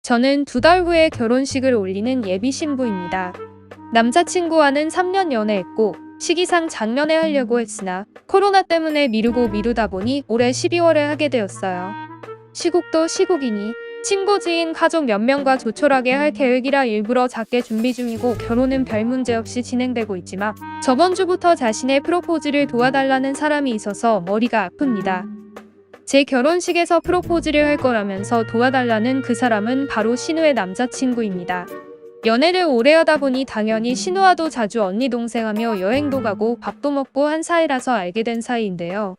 저는 2달 후에 결혼식을 올리는 예비 신부입니다. 남자친구와는 3년 연애했고 시기상 작년에 하려고 했으나 코로나 때문에 미루다 보니 올해 12월에 하게 되었어요. 시국도 시국이니 친구 지인 가족 몇 명과 조촐하게 할 계획이라 일부러 작게 준비 중이고 결혼은 별 문제 없이 진행되고 있지만 저번 주부터 자신의 프로포즈를 도와달라는 사람이 있어서 머리가 아픕니다. 제 결혼식에서 프로포즈를 할 거라면서 도와달라는 그 사람은 바로 신우의 남자친구입니다. 연애를 오래 하다 보니 당연히 신우와도 자주 언니 동생하며 여행도 가고 밥도 먹고 한 사이라서 알게 된 사이인데요.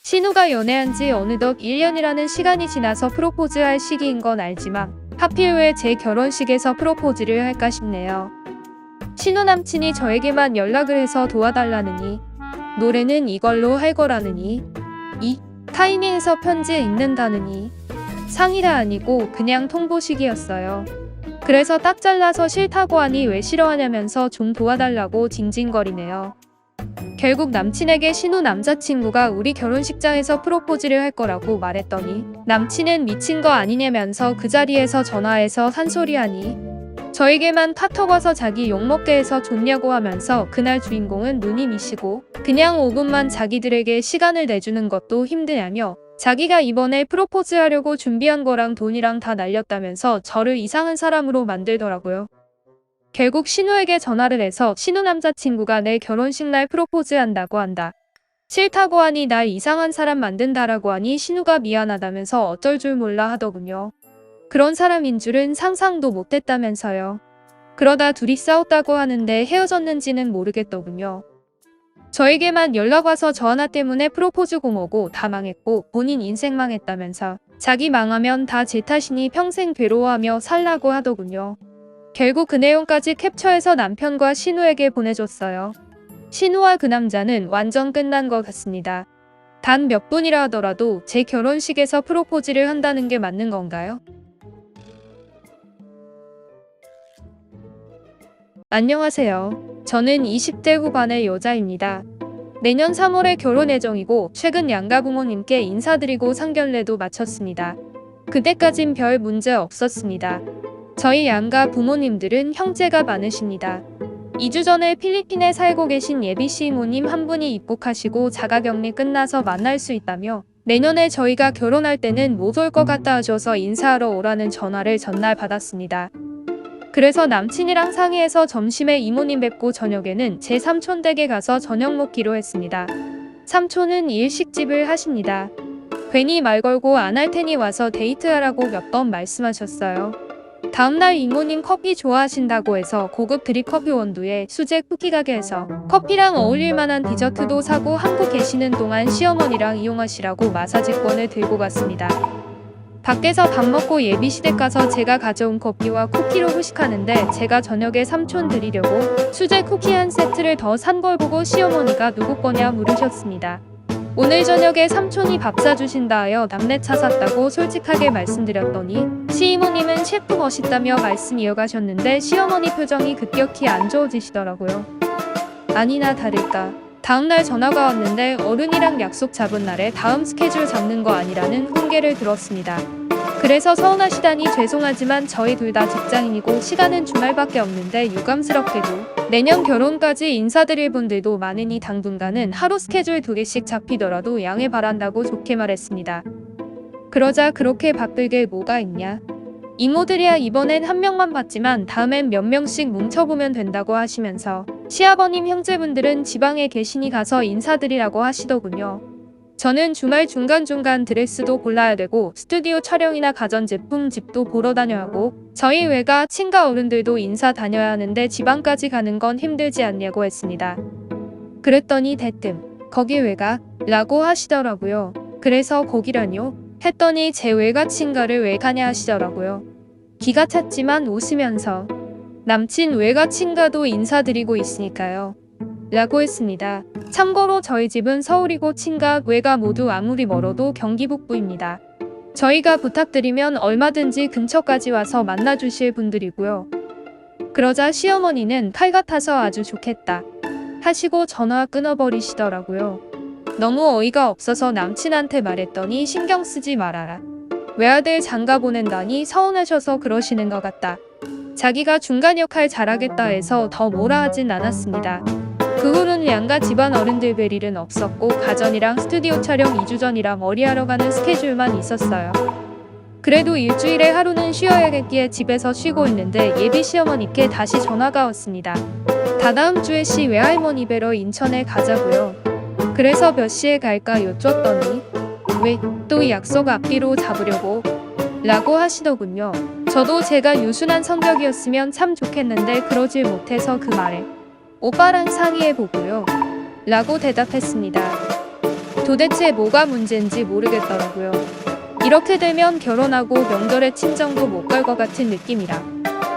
신우가 연애한 지 어느덧 1년이라는 시간이 지나서 프로포즈할 시기인 건 알지만 하필 왜 제 결혼식에서 프로포즈를 할까 싶네요. 신우 남친이 저에게만 연락을 해서 도와달라느니 노래는 이걸로 할 거라느니 이 타이밍에서 편지 읽는다느니 상의가 아니고 그냥 통보식이었어요. 그래서 딱 잘라서 싫다고 하니 왜 싫어하냐면서 좀 도와달라고 징징거리네요. 결국 남친에게 신우 남자친구가 우리 결혼식장에서 프로포즈를 할 거라고 말했더니 남친은 미친 거 아니냐면서 그 자리에서 전화해서 산소리하니 저에게만 카톡 와서 자기 욕먹게 해서 좋냐고 하면서 그날 주인공은 눈이 미시고 그냥 5분만 자기들에게 시간을 내주는 것도 힘드냐며 자기가 이번에 프로포즈 하려고 준비한 거랑 돈이랑 다 날렸다면서 저를 이상한 사람으로 만들더라고요. 결국 신우에게 전화를 해서 신우 남자친구가 내 결혼식 날 프로포즈 한다고 한다. 싫다고 하니 날 이상한 사람 만든다라고 하니 신우가 미안하다면서 어쩔 줄 몰라 하더군요. 그런 사람인 줄은 상상도 못했다면서요. 그러다 둘이 싸웠다고 하는데 헤어졌는지는 모르겠더군요. 저에게만 연락 와서 저 하나 때문에 프로포즈 공허고 다 망했고 본인 인생 망했다면서 자기 망하면 다 제 탓이니 평생 괴로워하며 살라고 하더군요. 결국 그 내용까지 캡처해서 남편과 신우에게 보내줬어요. 신우와 그 남자는 완전 끝난 것 같습니다. 단 몇 분이라 하더라도 제 결혼식에서 프로포즈를 한다는 게 맞는 건가요? 안녕하세요. 저는 20대 후반의 여자입니다. 내년 3월에 결혼 예정이고 최근 양가 부모님께 인사드리고 상견례도 마쳤습니다. 그때까진 별 문제 없었습니다. 저희 양가 부모님들은 형제가 많으십니다. 2주 전에 필리핀에 살고 계신 예비씨 이모님 한 분이 입국하시고 자가격리 끝나서 만날 수 있다며 내년에 저희가 결혼할 때는 못 올 것 같다 하셔서 인사하러 오라는 전화를 전날 받았습니다. 그래서 남친이랑 상의해서 점심에 이모님 뵙고 저녁에는 제 삼촌 댁에 가서 저녁 먹기로 했습니다. 삼촌은 일식집을 하십니다. 괜히 말 걸고 안 할 테니 와서 데이트하라고 몇 번 말씀하셨어요. 다음날 이모님 커피 좋아하신다고 해서 고급 드립커피 원두에 수제 쿠키 가게에서 커피랑 어울릴 만한 디저트도 사고 한국 계시는 동안 시어머니랑 이용하시라고 마사지권을 들고 갔습니다. 밖에서 밥 먹고 예비시댁 가서 제가 가져온 커피와 쿠키로 후식하는데 제가 저녁에 삼촌 드리려고 수제 쿠키 한 세트를 더 산 걸 보고 시어머니가 누구 거냐 물으셨습니다. 오늘 저녁에 삼촌이 밥 사주신다 하여 남매차 샀다고 솔직하게 말씀드렸더니 시이모님은 셰프 멋있다며 말씀 이어가셨는데 시어머니 표정이 급격히 안 좋아지시더라고요. 아니나 다를까 다음날 전화가 왔는데 어른이랑 약속 잡은 날에 다음 스케줄 잡는 거 아니라는 훈계를 들었습니다. 그래서 서운하시다니 죄송하지만 저희 둘 다 직장인이고 시간은 주말밖에 없는데 유감스럽게도 내년 결혼까지 인사드릴 분들도 많으니 당분간은 하루 스케줄 2개씩 잡히더라도 양해 바란다고 좋게 말했습니다. 그러자 그렇게 바쁠 게 뭐가 있냐. 이모들이야 이번엔 한 명만 봤지만 다음엔 몇 명씩 뭉쳐보면 된다고 하시면서 시아버님 형제분들은 지방에 계시니 가서 인사드리라고 하시더군요. 저는 주말 중간중간 드레스도 골라야 되고 스튜디오 촬영이나 가전제품 집도 보러 다녀야 하고 저희 외가 친가 어른들도 인사 다녀야 하는데 지방까지 가는 건 힘들지 않냐고 했습니다. 그랬더니 대뜸 거기 외가? 라고 하시더라고요. 그래서 거기라뇨? 했더니 제 외가 친가를 왜 가냐 하시더라고요. 기가 찼지만 웃으면서 남친 외가 친가도 인사드리고 있으니까요. 라고 했습니다. 참고로 저희 집은 서울이고 친가, 외가 모두 아무리 멀어도 경기 북부입니다. 저희가 부탁드리면 얼마든지 근처까지 와서 만나주실 분들이고요. 그러자 시어머니는 칼 같아서 아주 좋겠다 하시고 전화 끊어버리시더라고요. 너무 어이가 없어서 남친한테 말했더니 신경 쓰지 말아라 외아들 장가 보낸다니 서운하셔서 그러시는 것 같다. 자기가 중간 역할 잘하겠다 해서 더 뭐라 하진 않았습니다. 그 후로는 양가 집안 어른들 뵐 일은 없었고 가전이랑 스튜디오 촬영 2주 전이라 머리하러 가는 스케줄만 있었어요. 그래도 일주일에 하루는 쉬어야겠기에 집에서 쉬고 있는데 예비 시어머니께 다시 전화가 왔습니다. 다다음 주에 시 외할머니 뵈러 인천에 가자고요. 그래서 몇 시에 갈까 여쭈었더니 왜 또 약속 앞뒤로 잡으려고 라고 하시더군요. 저도 제가 유순한 성격이었으면 참 좋겠는데 그러질 못해서 그 말에 오빠랑 상의해보고요 라고 대답했습니다. 도대체 뭐가 문제인지 모르겠더라고요. 이렇게 되면 결혼하고 명절에 친정도 못 갈 것 같은 느낌이라.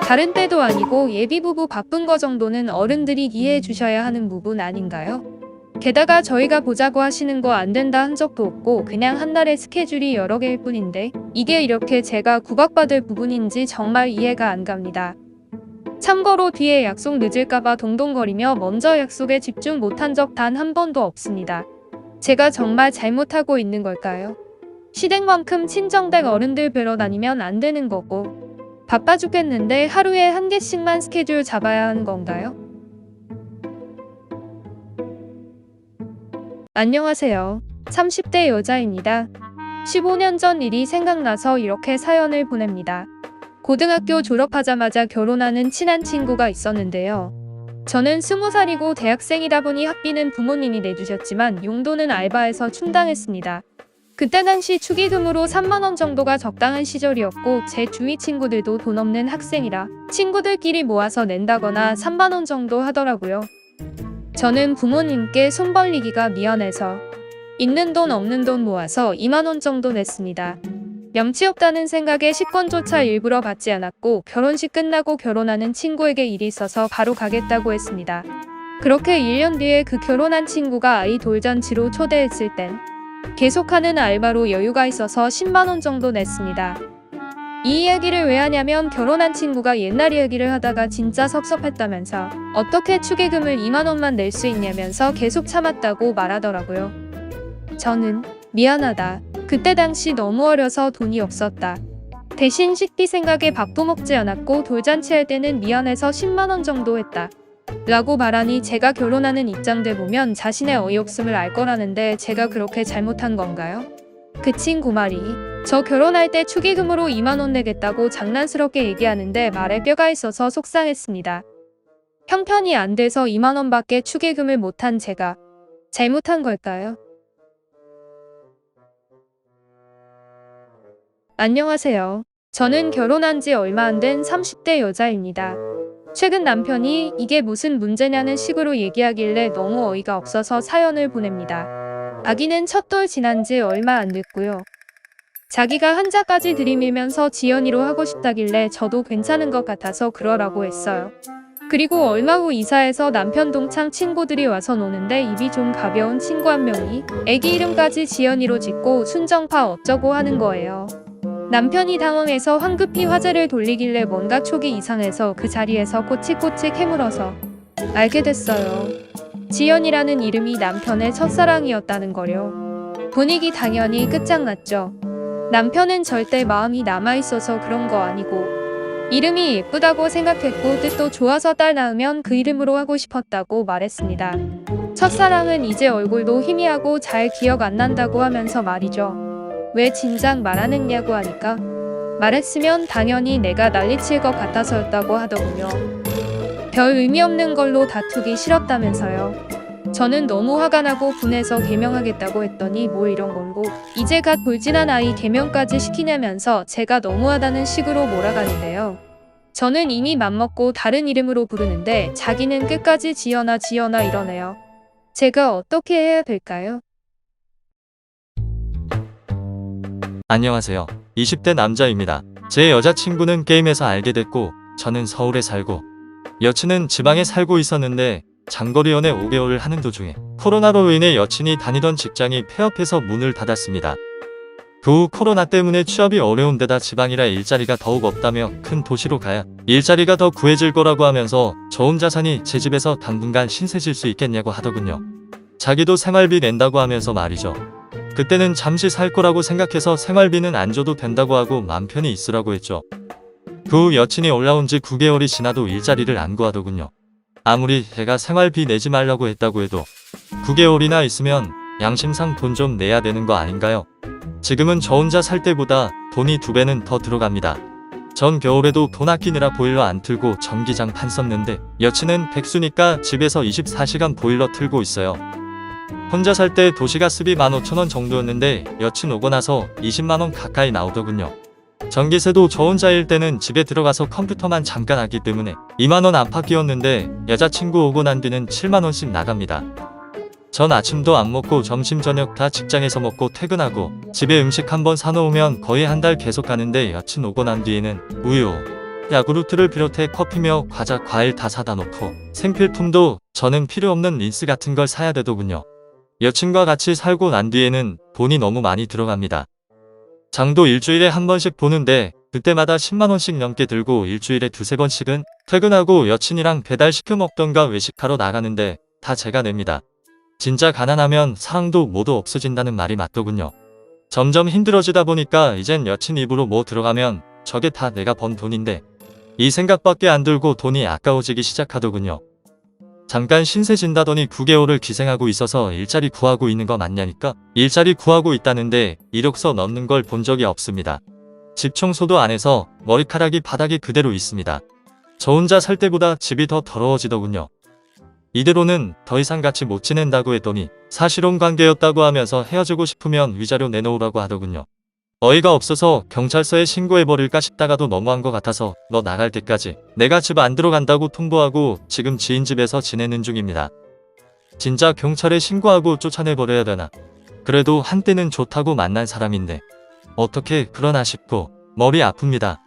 다른 때도 아니고 예비부부 바쁜 거 정도는 어른들이 이해해 주셔야 하는 부분 아닌가요? 게다가 저희가 보자고 하시는 거 안 된다 한 적도 없고 그냥 한 달에 스케줄이 여러 개일 뿐인데 이게 이렇게 제가 구박받을 부분인지 정말 이해가 안 갑니다. 참고로 뒤에 약속 늦을까봐 동동거리며 먼저 약속에 집중 못한 적 단 한 번도 없습니다. 제가 정말 잘못하고 있는 걸까요? 시댁만큼 친정댁 어른들 뵈러 다니면 안 되는 거고 바빠 죽겠는데 하루에 한 개씩만 스케줄 잡아야 하는 건가요? 안녕하세요. 30대 여자입니다. 15년 전 일이 생각나서 이렇게 사연을 보냅니다. 고등학교 졸업하자마자 결혼하는 친한 친구가 있었는데요. 저는 20살이고 대학생이다 보니 학비는 부모님이 내주셨지만 용돈은 알바에서 충당했습니다. 그때 당시 축의금으로 3만원 정도가 적당한 시절이었고 제 주위 친구들도 돈 없는 학생이라 친구들끼리 모아서 낸다거나 3만원 정도 하더라고요. 저는 부모님께 손 벌리기가 미안해서 있는 돈 없는 돈 모아서 2만원 정도 냈습니다. 염치 없다는 생각에 식권조차 일부러 받지 않았고 결혼식 끝나고 결혼하는 친구에게 일이 있어서 바로 가겠다고 했습니다. 그렇게 1년 뒤에 그 결혼한 친구가 아이 돌잔치로 초대했을 땐 계속하는 알바로 여유가 있어서 10만원 정도 냈습니다. 이 이야기를 왜 하냐면 결혼한 친구가 옛날 이야기를 하다가 진짜 섭섭했다면서 어떻게 축의금을 2만원만 낼 수 있냐면서 계속 참았다고 말하더라고요. 저는 미안하다. 그때 당시 너무 어려서 돈이 없었다. 대신 식비 생각에 밥도 먹지 않았고 돌잔치 할 때는 미안해서 10만원 정도 했다. 라고 말하니 제가 결혼하는 입장돼 보면 자신의 어이없음을 알 거라는데 제가 그렇게 잘못한 건가요? 그 친구 말이 저 결혼할 때 축의금으로 2만원 내겠다고 장난스럽게 얘기하는데 말에 뼈가 있어서 속상했습니다. 형편이 안 돼서 2만원밖에 축의금을 못한 제가 잘못한 걸까요? 안녕하세요. 저는 결혼한 지 얼마 안 된 30대 여자입니다. 최근 남편이 이게 무슨 문제냐는 식으로 얘기하길래 너무 어이가 없어서 사연을 보냅니다. 아기는 첫돌 지난 지 얼마 안 됐고요. 자기가 한자까지 들이밀면서 지연이로 하고 싶다길래 저도 괜찮은 것 같아서 그러라고 했어요. 그리고 얼마 후 이사해서 남편 동창 친구들이 와서 노는데 입이 좀 가벼운 친구 한 명이 애기 이름까지 지연이로 짓고 순정파 어쩌고 하는 거예요. 남편이 당황해서 황급히 화제를 돌리길래 뭔가 촉이 이상해서 그 자리에서 꼬치꼬치 캐물어서 알게 됐어요. 지연이라는 이름이 남편의 첫사랑이었다는 거요. 분위기 당연히 끝장났죠. 남편은 절대 마음이 남아있어서 그런 거 아니고 이름이 예쁘다고 생각했고 뜻도 좋아서 딸 낳으면 그 이름으로 하고 싶었다고 말했습니다. 첫사랑은 이제 얼굴도 희미하고 잘 기억 안 난다고 하면서 말이죠. 왜 진작 말 안 했냐고 하니까 말했으면 당연히 내가 난리칠 것 같아서였다고 하더군요. 별 의미 없는 걸로 다투기 싫었다면서요. 저는 너무 화가 나고 분해서 개명하겠다고 했더니 뭐 이런 걸로 이제 갓 돌진한 아이 개명까지 시키냐면서 제가 너무하다는 식으로 몰아가는데요. 저는 이미 맘먹고 다른 이름으로 부르는데 자기는 끝까지 지연아 지연아 이러네요. 제가 어떻게 해야 될까요? 안녕하세요. 20대 남자입니다. 제 여자친구는 게임에서 알게 됐고 저는 서울에 살고 여친은 지방에 살고 있었는데 장거리 연애 5개월을 하는 도중에 코로나로 인해 여친이 다니던 직장이 폐업해서 문을 닫았습니다. 그 후 코로나 때문에 취업이 어려운 데다 지방이라 일자리가 더욱 없다며 큰 도시로 가야 일자리가 더 구해질 거라고 하면서 저 혼자 사니 제 집에서 당분간 신세질 수 있겠냐고 하더군요. 자기도 생활비 낸다고 하면서 말이죠. 그때는 잠시 살 거라고 생각해서 생활비는 안 줘도 된다고 하고 맘 편히 있으라고 했죠. 그 후 여친이 올라온 지 9개월이 지나도 일자리를 안 구하더군요. 아무리 제가 생활비 내지 말라고 했다고 해도 9개월이나 있으면 양심상 돈 좀 내야 되는 거 아닌가요? 지금은 저 혼자 살 때보다 돈이 2배는 더 들어갑니다. 전 겨울에도 돈 아끼느라 보일러 안 틀고 전기장판 썼는데 여친은 백수니까 집에서 24시간 보일러 틀고 있어요. 혼자 살 때 도시가스비 15,000원 정도였는데 여친 오고 나서 20만원 가까이 나오더군요. 전기세도 저 혼자일 때는 집에 들어가서 컴퓨터만 잠깐 하기 때문에 2만원 안팎 끼웠는데 여자친구 오고 난 뒤는 7만원씩 나갑니다. 전 아침도 안 먹고 점심 저녁 다 직장에서 먹고 퇴근하고 집에 음식 한번 사놓으면 거의 한 달 계속 가는데 여친 오고 난 뒤에는 우유, 야구르트를 비롯해 커피며 과자, 과일 다 사다 놓고 생필품도 저는 필요 없는 린스 같은 걸 사야 되더군요. 여친과 같이 살고 난 뒤에는 돈이 너무 많이 들어갑니다. 장도 일주일에 한 번씩 보는데 그때마다 10만원씩 넘게 들고 일주일에 2-3번씩은 퇴근하고 여친이랑 배달시켜 먹던가 외식하러 나가는데 다 제가 냅니다. 진짜 가난하면 사랑도 모두 없어진다는 말이 맞더군요. 점점 힘들어지다 보니까 이젠 여친 입으로 뭐 들어가면 저게 다 내가 번 돈인데 이 생각밖에 안 들고 돈이 아까워지기 시작하더군요. 잠깐 신세 진다더니 9개월을 기생하고 있어서 일자리 구하고 있는 거 맞냐니까 일자리 구하고 있다는데 이력서 넣는 걸 본 적이 없습니다. 집 청소도 안 해서 머리카락이 바닥에 그대로 있습니다. 저 혼자 살 때보다 집이 더 더러워지더군요. 이대로는 더 이상 같이 못 지낸다고 했더니 사실혼 관계였다고 하면서 헤어지고 싶으면 위자료 내놓으라고 하더군요. 어이가 없어서 경찰서에 신고해버릴까 싶다가도 너무한 것 같아서 너 나갈 때까지 내가 집 안 들어간다고 통보하고 지금 지인 집에서 지내는 중입니다. 진짜 경찰에 신고하고 쫓아내버려야 되나. 그래도 한때는 좋다고 만난 사람인데 어떻게 그러나 싶고 머리 아픕니다.